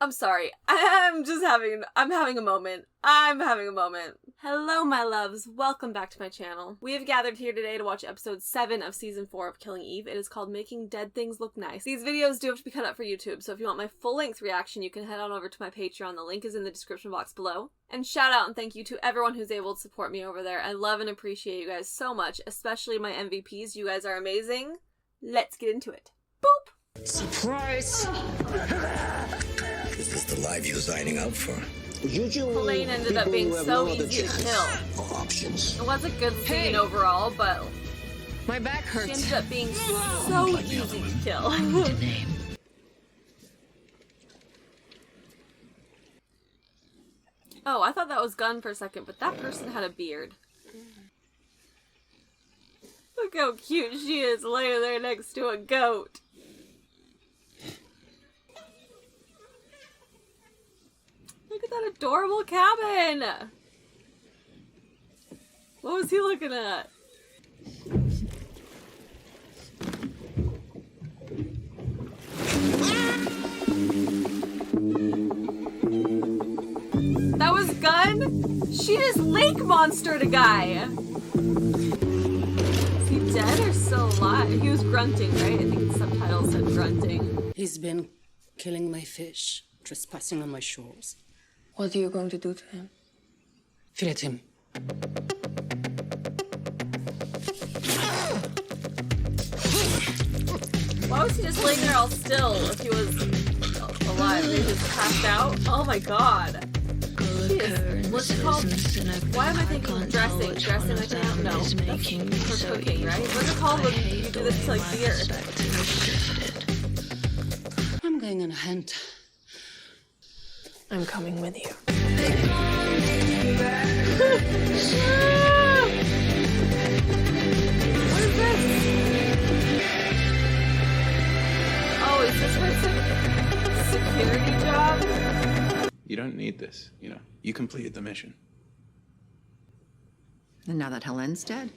I'm sorry. I'm having a moment. I'm having a moment. Hello, my loves. Welcome back to my channel. We have gathered here today to watch episode 7 of season 4 of Killing Eve. It is called Making Dead Things Look Nice. These videos do have to be cut up for YouTube, so if you want my full-length reaction, you can head on over to my Patreon. The link is in the description box below. And shout out and thank you to everyone who's able to support me over there. I love and appreciate you guys so much, especially my MVPs. You guys are amazing. Let's get into it. Boop! Surprise! Is this the life you're signing up for? Helene ended up being so easy to kill. It was a good scene overall, but my back hurts. She ended up being so easy to kill. Oh, I thought that was Gunn for a second, but that person had a beard. Look how cute she is laying there next to a goat. Look at that adorable cabin! What was he looking at? That was Gunn? She just lake monstered a guy! Is he dead or still alive? He was grunting, right? I think the subtitle said grunting. He's been killing my fish, trespassing on my shores. What are you going to do to him? Fillet him. Why was he just laying there all still if he was alive? He just passed out? Oh my god. Jeez. What's it called? Why am I thinking dressing? Dressing like that? No. That's for cooking, right? What's it called when you do this to like beer? I'm going on a hunt. I'm coming with you. What is this? Oh, is this her security job? You don't need this, you know. You completed the mission. And now that Helene's dead,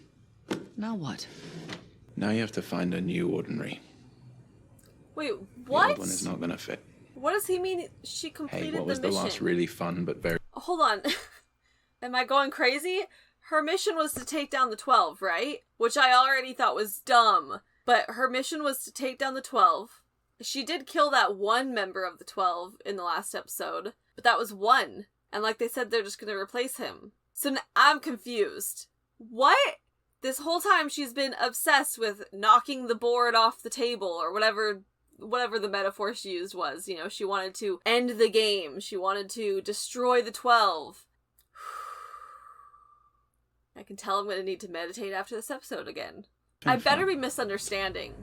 now what? Now you have to find a new ordinary. Wait, what? The old one is not gonna fit. What does he mean she completed Hey, what was the the mission? last really fun but very... Hold on. Am I going crazy? Her mission was to take down the 12, right? Which I already thought was dumb. But her mission was to take down the 12. She did kill that one member of the 12 in the last episode. But that was one. And like they said, they're just gonna replace him. So now I'm confused. What? This whole time she's been obsessed with knocking the board off the table or whatever the metaphor she used was. You know, she wanted to end the game. She wanted to destroy the 12. I can tell I'm gonna need to meditate after this episode again. I better be misunderstanding.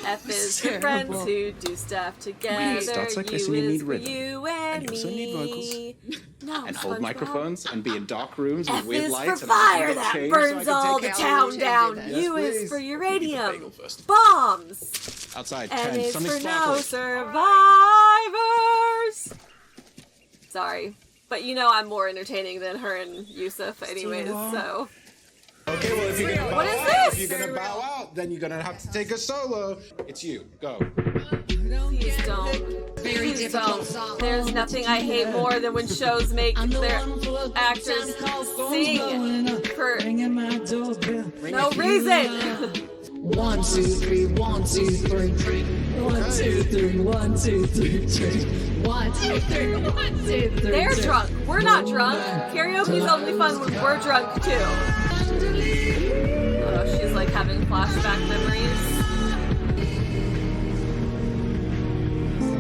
F is for friends who do stuff together. Starts like this U and you is need for rhythm. you and And you also need me. No, and hold SpongeBob. microphones and be in dark rooms with F weird is lights. for and fire get that changed so I burns can all take the out town the down. changes. U Yes, is please. for Bagel uranium. first. Bombs. Outside, And 10, is something's for no sparkling. survivors. Sorry. But you know I'm more entertaining than her and Yusuf anyways, so... Okay, well, if you're gonna bow What is out, this? if you're gonna bow out, then you're gonna have to take a solo. It's you. Go. Please don't. Please don't. There's nothing I hate more than when shows make their actors sing for no reason. 1, 2, 3, 1, 2, 3, 1, 2, 3, 1, 2, 3, 1, 2, 3, 1, 2, 3. They're drunk. We're not drunk. Karaoke's only fun when we're drunk too. Oh, she's like having flashback memories.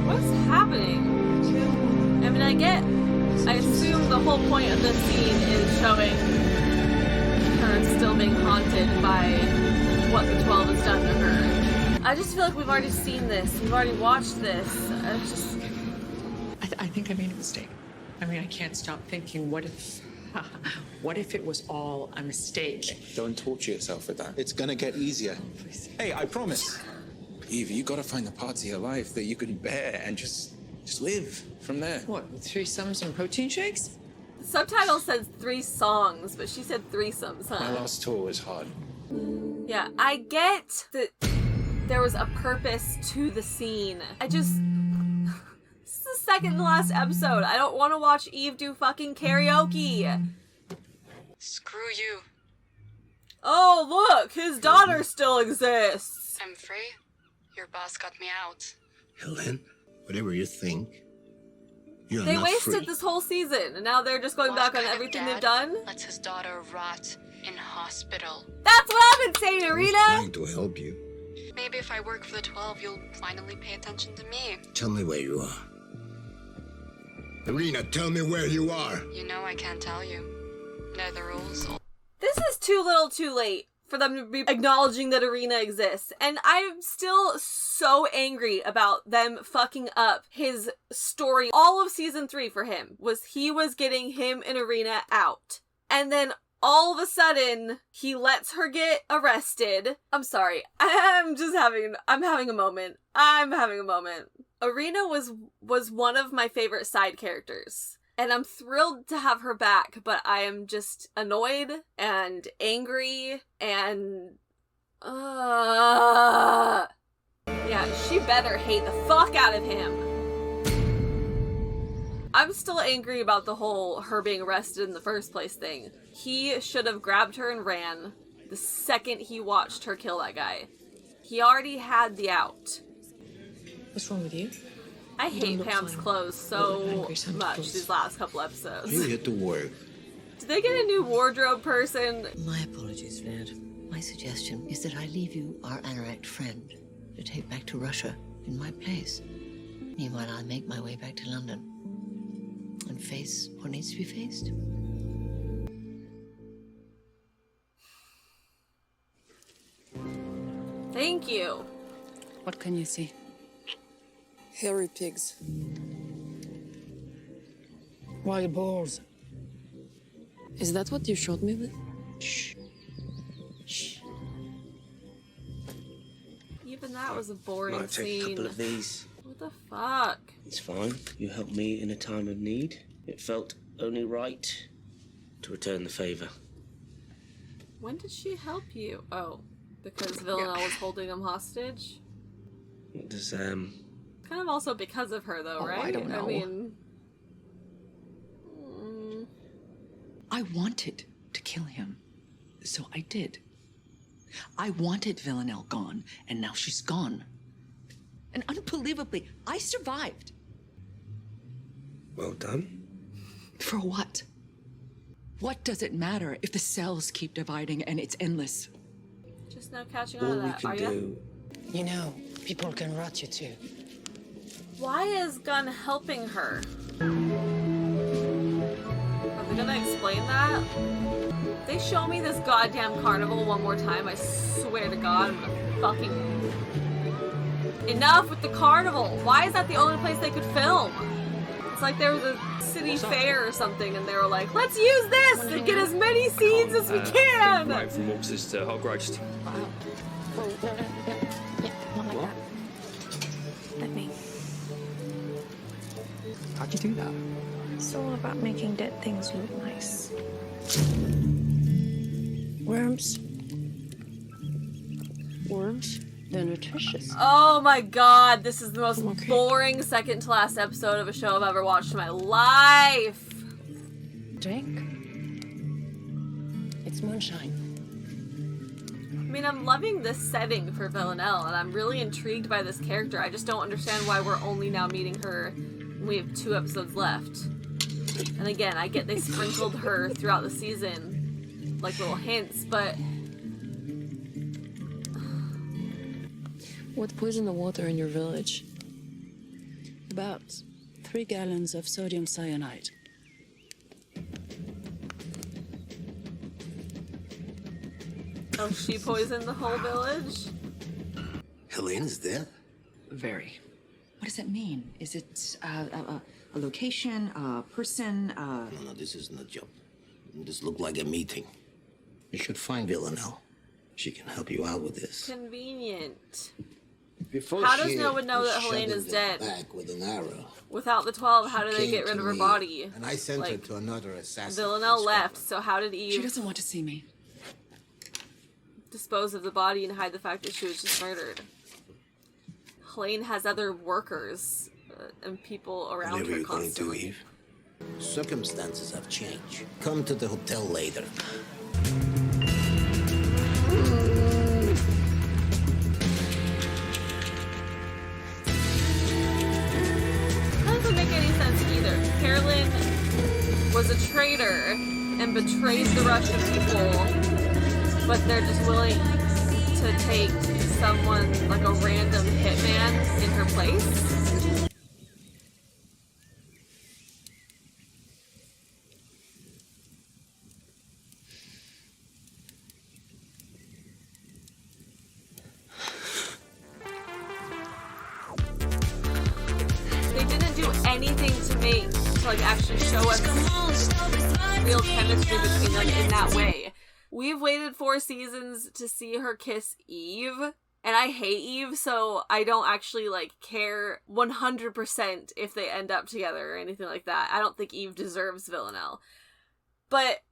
What's happening? I mean, I assume the whole point of this scene is showing her still being haunted by what the 12 has done to her. I just feel like we've already seen this. We've already watched this. I think I made a mistake. I mean, I can't stop thinking, what if it was all a mistake? Don't torture yourself with that. It's gonna get easier. Hey, I promise. Eve, you gotta find the parts of your life that you can bear and just live from there. What, with threesomes and protein shakes? The subtitle says 3 songs, but she said threesomes, huh? My last tour was hard. Yeah, I get that there was a purpose to the scene. I just... second to last episode. I don't want to watch Eve do fucking karaoke. Screw you. Oh, look, his daughter still exists. I'm free. Your boss got me out. Helene, whatever you think, you're They not wasted free. this whole season, and now they're just going back on everything they've done. Lets his daughter rot in hospital. That's what I've been saying, I was Irina! trying to help you. Maybe if I work for the 12, you'll finally pay attention to me. Tell me where you are. Irina, tell me where you are. You know I can't tell you. Know the rules. This is too little too late for them to be acknowledging that Irina exists. And I'm still so angry about them fucking up his story. All of season 3 for him was he was getting him and Irina out. And then all of a sudden, he lets her get arrested. I'm sorry. I'm having a moment. I'm having a moment. Irina was one of my favorite side characters. And I'm thrilled to have her back, but I am just annoyed and angry and... yeah, she better hate the fuck out of him. I'm still angry about the whole her being arrested in the first place thing. He should have grabbed her and ran the second he watched her kill that guy. He already had the out. What's wrong with you? I hate Pam's clothes so angry much sometimes. these last couple episodes. You get to work. Did they get a new wardrobe person? My apologies, Vlad. My suggestion is that I leave you our anorak friend to take back to Russia in my place. Meanwhile, I'll make my way back to London and face what needs to be faced. Thank you. What can you see? Hairy pigs. Wild boars. Is that what you shot me with? Shh. Shh. Even that was a boring Might take a scene. couple of these. What the fuck? It's fine. You helped me in a time of need. It felt only right to return the favor. When did she help you? Oh, because Villanelle was holding him hostage? What does, Kind of also because of her, though, right? I don't know. I mean... I wanted to kill him, so I did. I wanted Villanelle gone, and now she's gone. And unbelievably, I survived. Well done. For what? What does it matter if the cells keep dividing and it's endless? Just now catching on All to we that, can are ya? do. You know, people can rot you too. Why is Gunn helping her? Are they gonna explain that? If they show me this goddamn carnival one more time, I swear to God, I'm gonna fucking... Enough with the carnival! Why is that the only place they could film? It's like there was a city fair or something and they were like, let's use this to get as many scenes as we can! Right from oxes to hog roast. What? Let me. How'd you do that? It's all about making dead things look nice. Worms. Worms? They're nutritious. Oh my god, this is the most boring second to last episode of a show I've ever watched in my life! Drink? It's moonshine. I mean, I'm loving this setting for Villanelle, and I'm really intrigued by this character. I just don't understand why we're only now meeting her when we have 2 episodes left. And again, I get they sprinkled her throughout the season, like little hints, but... What poisoned the water in your village? About 3 gallons of sodium cyanide. Oh, she poisoned the whole village? Helene's dead? Very. What does that mean? Is it a location, a person, No, this isn't a job. This looked like a meeting. You should find Villanelle. She can help you out with this. Convenient. Before How does she no one know was that shot Helene in is the dead? back with an arrow. Without the 12, how do they Came get rid to of her me, body? And I sent her Like, to another assassin. Villanelle left, so how did She Eve doesn't want to see me. dispose of the body and hide the fact that she was just murdered? Helene has other workers. and people around Whatever her you're going to, constantly. Eve. Circumstances have changed. Come to the hotel later. That doesn't make any sense either. Carolyn was a traitor and betrays the Russian people, but they're just willing to take someone like a random hitman in her place. They didn't do anything to like actually show us real chemistry between them in that way. We've waited 4 seasons to see her kiss Eve, and I hate Eve, so I don't actually like care 100% if they end up together or anything like that. I don't think Eve deserves Villanelle. But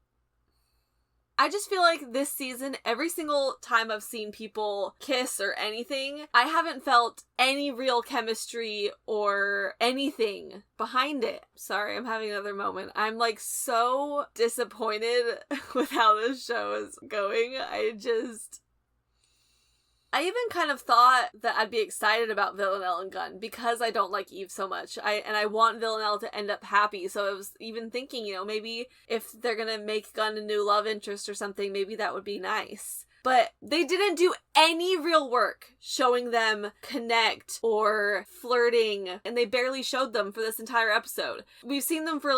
I just feel like this season, every single time I've seen people kiss or anything, I haven't felt any real chemistry or anything behind it. Sorry, I'm having another moment. I'm like so disappointed with how this show is going. I even kind of thought that I'd be excited about Villanelle and Gunn because I don't like Eve so much. I want Villanelle to end up happy. So I was even thinking, maybe if they're gonna make Gunn a new love interest or something, maybe that would be nice. But they didn't do any real work showing them connect or flirting, and they barely showed them for this entire episode. We've seen them for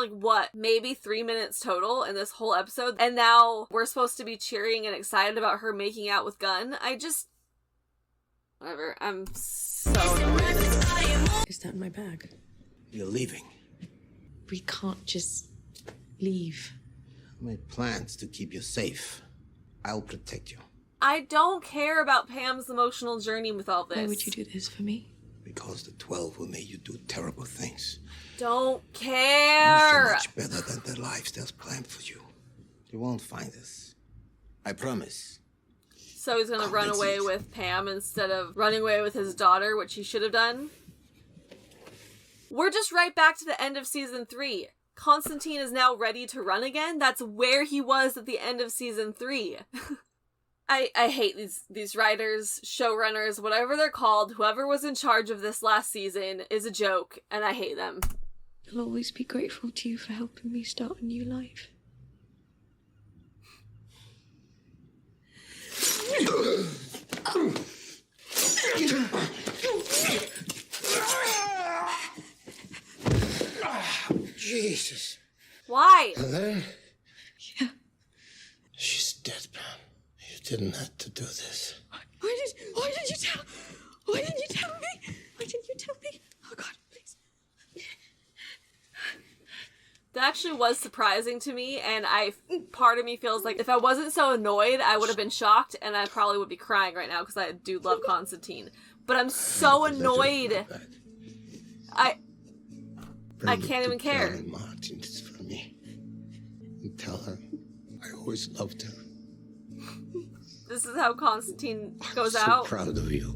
maybe 3 minutes total in this whole episode, and now we're supposed to be cheering and excited about her making out with Gunn. Whatever, I'm so annoyed. Is that in my bag? You're leaving. We can't just leave. I made plans to keep you safe. I'll protect you. I don't care about Pam's emotional journey with all this. Why would you do this for me? Because the 12 will make you do terrible things. Don't You're care! so much better than the lifestyle's planned for you. You won't find us. I promise. So he's gonna run away with Pam instead of running away with his daughter, which he should have done. We're just right back to the end of season 3. Konstantin is now ready to run again. That's where he was at the end of season 3. I hate these writers, showrunners, whatever they're called. Whoever was in charge of this last season is a joke, and I hate them. I'll always be grateful to you for helping me start a new life. Jesus. Why? Helene? Yeah. She's dead, Pam. You didn't have to do this. Why did you tell me? Why didn't you tell me? Oh God, please. That actually was surprising to me, and part of me feels like if I wasn't so annoyed, I would have been shocked, and I probably would be crying right now because I do love Konstantin. But I'm so annoyed. I can't even care. Martin, this is for me. And tell her I always loved her. This is how Konstantin goes I'm so out. proud of you.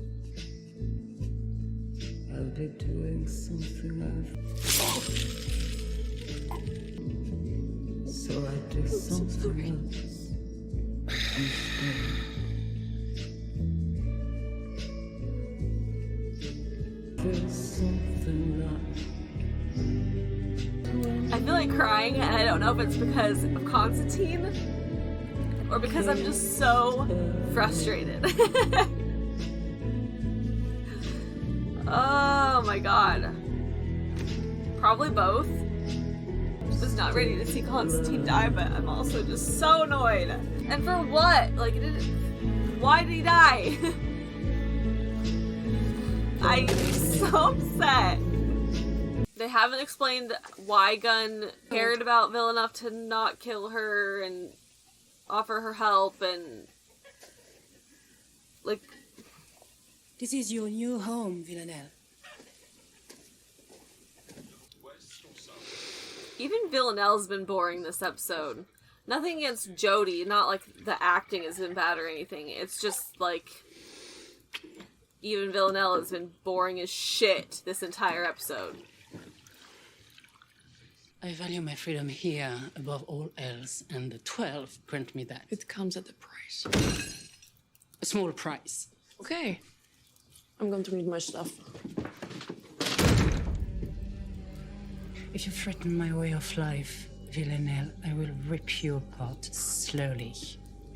I'll be doing something so I do something else instead. There's something right. I feel like crying, and I don't know if it's because of Konstantin or because I'm just so frustrated. Oh my god. Probably both. I was not ready to see Konstantin die, but I'm also just so annoyed. And for what? Why did he die? I'm so upset. They haven't explained why Gunn cared about Vil enough to not kill her and offer her help and... This is your new home, Villanelle. Even Villanelle's been boring this episode. Nothing against Jodie, not like the acting has been bad or anything. It's just even Villanelle has been boring as shit this entire episode. I value my freedom here above all else, and the 12 grant me that. It comes at a price. A small price. Okay. I'm going to read my stuff. If you threaten my way of life, Villanelle, I will rip you apart slowly.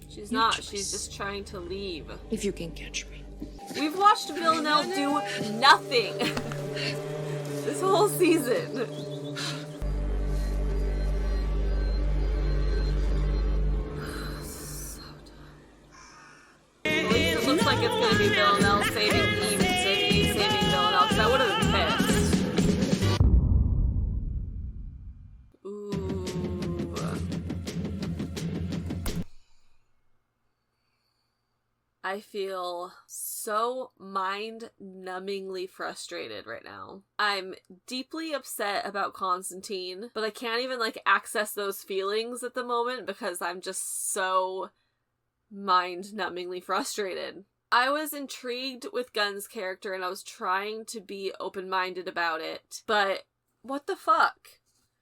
She's not. She's just trying to leave. If you can catch me. We've watched Villanelle do nothing this whole season. At least it looks like it's gonna be Villanelle saving Eve instead of Eve saving Villanelle, because I would have been pissed. Ooh. I feel so mind-numbingly frustrated right now. I'm deeply upset about Konstantin, but I can't even, like, access those feelings at the moment because I'm just so mind-numbingly frustrated. I was intrigued with Gunn's character and I was trying to be open-minded about it, but what the fuck?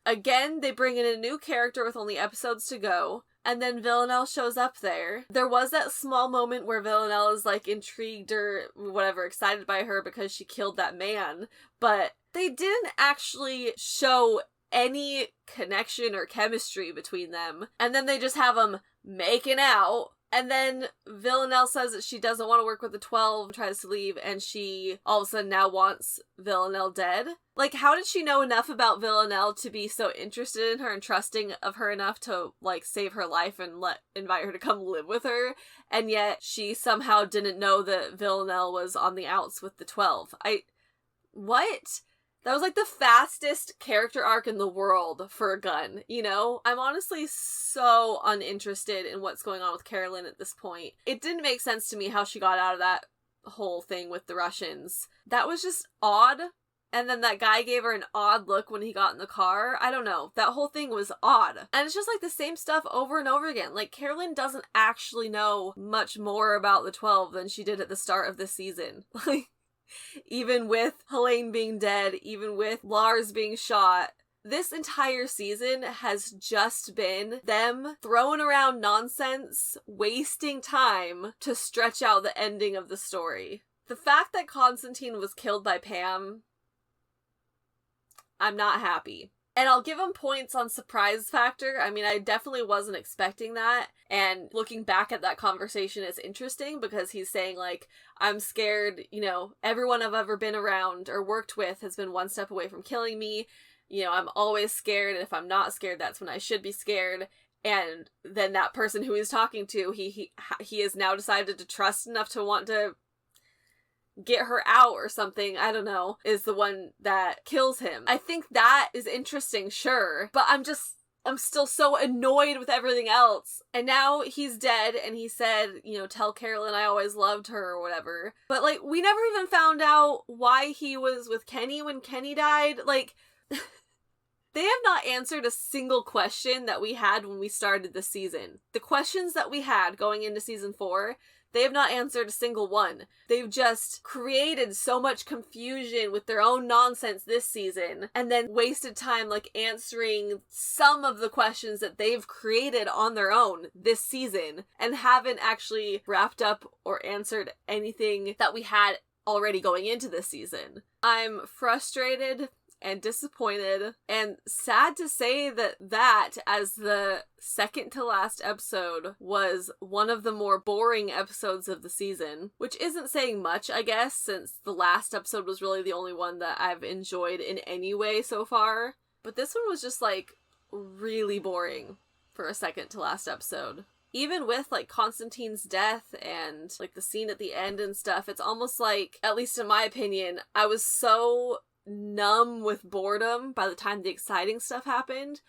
Again, they bring in a new character with only episodes to go, and then Villanelle shows up there. There was that small moment where Villanelle is, like, intrigued or whatever, excited by her because she killed that man, but they didn't actually show any connection or chemistry between them, and then they just have them making out. And then Villanelle says that she doesn't want to work with the 12, tries to leave, and she all of a sudden now wants Villanelle dead. Like, how did she know enough about Villanelle to be so interested in her and trusting of her enough to, like, save her life and invite her to come live with her? And yet she somehow didn't know that Villanelle was on the outs with the 12. What? That was, like, the fastest character arc in the world for a Gunn, you know? I'm honestly so uninterested in what's going on with Carolyn at this point. It didn't make sense to me how she got out of that whole thing with the Russians. That was just odd. And then that guy gave her an odd look when he got in the car. I don't know. That whole thing was odd. And it's just, like, the same stuff over and over again. Like, Carolyn doesn't actually know much more about the 12 than she did at the start of this season. Like, even with Helene being dead, even with Lars being shot, this entire season has just been them throwing around nonsense, wasting time to stretch out the ending of the story. The fact that Konstantin was killed by Pam, I'm not happy. And I'll give him points on surprise factor. I mean, I definitely wasn't expecting that. And looking back at that conversation is interesting because he's saying, like, I'm scared, you know, everyone I've ever been around or worked with has been one step away from killing me. You know, I'm always scared, and if I'm not scared, that's when I should be scared. And then that person who he's talking to, he has now decided to trust enough to want to get her out or something, I don't know, is the one that kills him. I think that is interesting, sure, but I'm still so annoyed with everything else. And now he's dead, and he said, you know, tell Carolyn I always loved her or whatever. But, like, we never even found out why he was with Kenny when Kenny died. Like, they have not answered a single question that we had when we started the season. The questions that we had going into season 4, they have not answered a single one. They've just created so much confusion with their own nonsense this season, and then wasted time, like, answering some of the questions that they've created on their own this season, and haven't actually wrapped up or answered anything that we had already going into this season. I'm frustrated and disappointed, and sad to say that as the second to last episode was one of the more boring episodes of the season, which isn't saying much, I guess, since the last episode was really the only one that I've enjoyed in any way so far. But this one was just, like, really boring for a second to last episode. Even with, like, Konstantin's death and, like, the scene at the end and stuff, it's almost like, at least in my opinion, I was so numb with boredom by the time the exciting stuff happened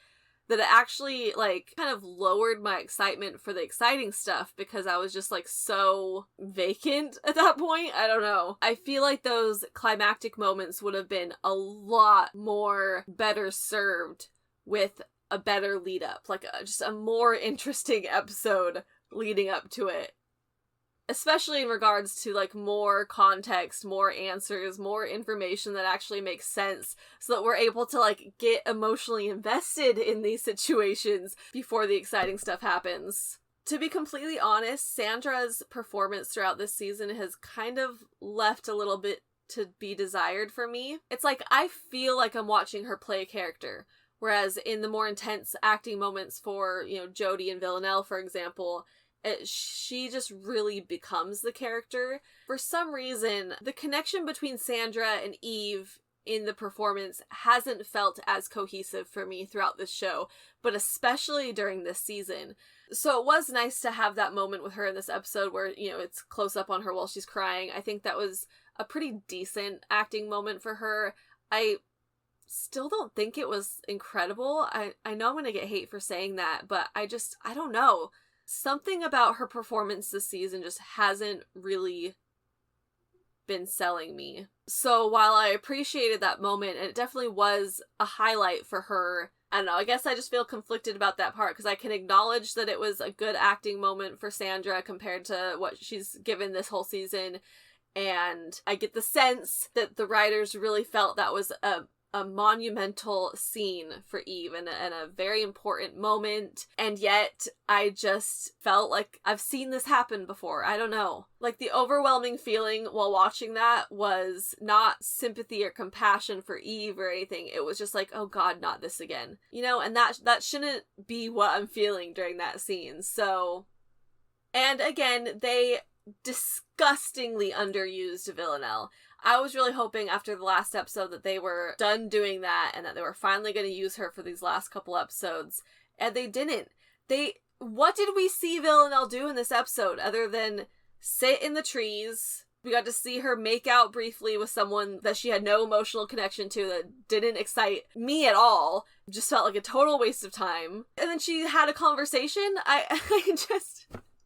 that it actually, like, kind of lowered my excitement for the exciting stuff because I was just, like, so vacant at that point. I don't know. I feel like those climactic moments would have been a lot more better served with a better lead up, like just a more interesting episode leading up to it. especially in regards to like more context, more answers, more information that actually makes sense, so that we're able to like get emotionally invested in these situations before the exciting stuff happens. To be completely honest, Sandra's performance throughout this season has kind of left a little bit to be desired for me. It's like I feel like I'm watching her play a character, whereas in the more intense acting moments for, you know, Jodie and Villanelle, for example, she just really becomes the character. For some reason, the connection between Sandra and Eve in the performance hasn't felt as cohesive for me throughout this show, but especially during this season. So it was nice to have that moment with her in this episode where, you know, it's close up on her while she's crying. I think that was a pretty decent acting moment for her. I still don't think it was incredible. I know I'm going to get hate for saying that, but I don't know. Something about her performance this season just hasn't really been selling me. So while I appreciated that moment, and it definitely was a highlight for her, I don't know, I guess I just feel conflicted about that part, because I can acknowledge that it was a good acting moment for Sandra compared to what she's given this whole season, and I get the sense that the writers really felt that was a monumental scene for Eve and a very important moment, and yet I just felt like I've seen this happen before. I don't know. Like, the overwhelming feeling while watching that was not sympathy or compassion for Eve or anything. It was just like, oh god, not this again. You know, and that shouldn't be what I'm feeling during that scene. So, and again, they disgustingly underused Villanelle. I was really hoping after the last episode that they were done doing that and that they were finally going to use her for these last couple episodes, and they didn't. What did we see Villanelle do in this episode other than sit in the trees? We got to see her make out briefly with someone that she had no emotional connection to, that didn't excite me at all. Just felt like a total waste of time. And then she had a conversation.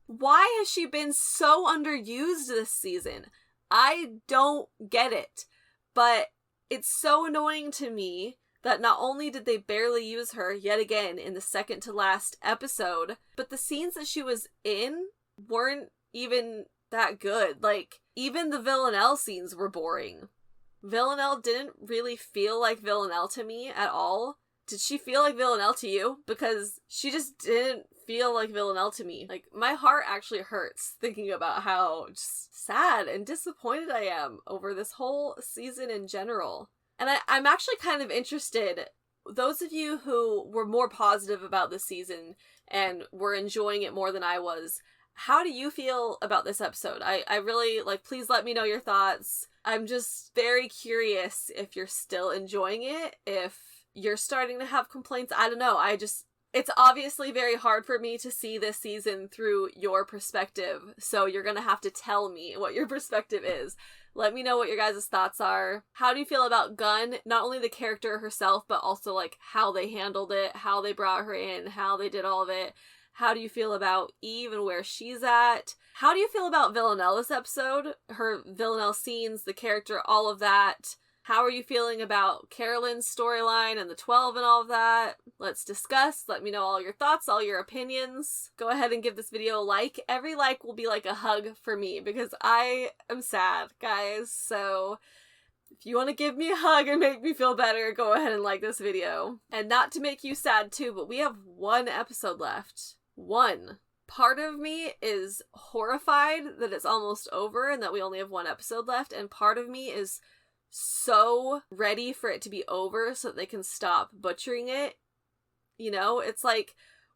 Why has she been so underused this season? I don't get it, but it's so annoying to me that not only did they barely use her yet again in the second to last episode, but the scenes that she was in weren't even that good. Like, even the Villanelle scenes were boring. Villanelle didn't really feel like Villanelle to me at all. Did she feel like Villanelle to you? Because she just didn't feel like Villanelle to me. Like, my heart actually hurts thinking about how just sad and disappointed I am over this whole season in general. And I'm actually kind of interested, those of you who were more positive about this season and were enjoying it more than I was, how do you feel about this episode? I really, please let me know your thoughts. I'm just very curious if you're still enjoying it, if you're starting to have complaints. I don't know. It's obviously very hard for me to see this season through your perspective, so you're gonna have to tell me what your perspective is. Let me know what your guys' thoughts are. How do you feel about Gunn? Not only the character herself, but also, how they handled it, how they brought her in, how they did all of it. How do you feel about Eve and where she's at? How do you feel about Villanelle this episode? Her Villanelle scenes, the character, all of that. How are you feeling about Carolyn's storyline and the 12 and all of that? Let's discuss. Let me know all your thoughts, all your opinions. Go ahead and give this video a like. Every like will be like a hug for me because I am sad, guys. So if you want to give me a hug and make me feel better, go ahead and like this video. And not to make you sad too, but we have one episode left. One. Part of me is horrified that it's almost over and that we only have one episode left, and part of me is so ready for it to be over so that they can stop butchering it. You know, it's like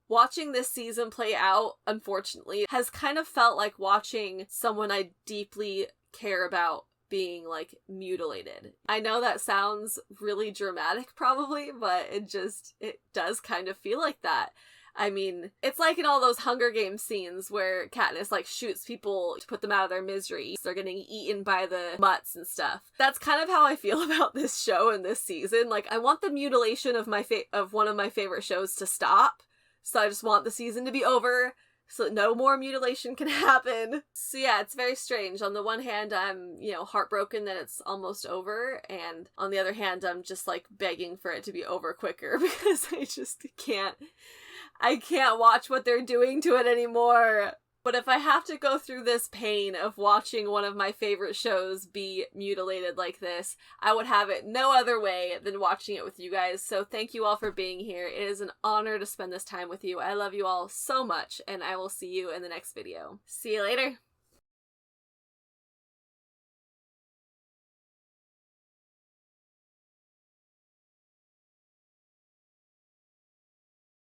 watching this season play out, unfortunately, has kind of felt like watching someone I deeply care about being, mutilated. I know that sounds really dramatic probably, but it does kind of feel like that. I mean, it's like in all those Hunger Games scenes where Katniss, shoots people to put them out of their misery. They're getting eaten by the mutts and stuff. That's kind of how I feel about this show and this season. I want the mutilation of of one of my favorite shows to stop. So I just want the season to be over so that no more mutilation can happen. So yeah, it's very strange. On the one hand, I'm, heartbroken that it's almost over. And on the other hand, I'm just, begging for it to be over quicker because I just can't watch what they're doing to it anymore. But if I have to go through this pain of watching one of my favorite shows be mutilated like this, I would have it no other way than watching it with you guys. So thank you all for being here. It is an honor to spend this time with you. I love you all so much, and I will see you in the next video. See you later.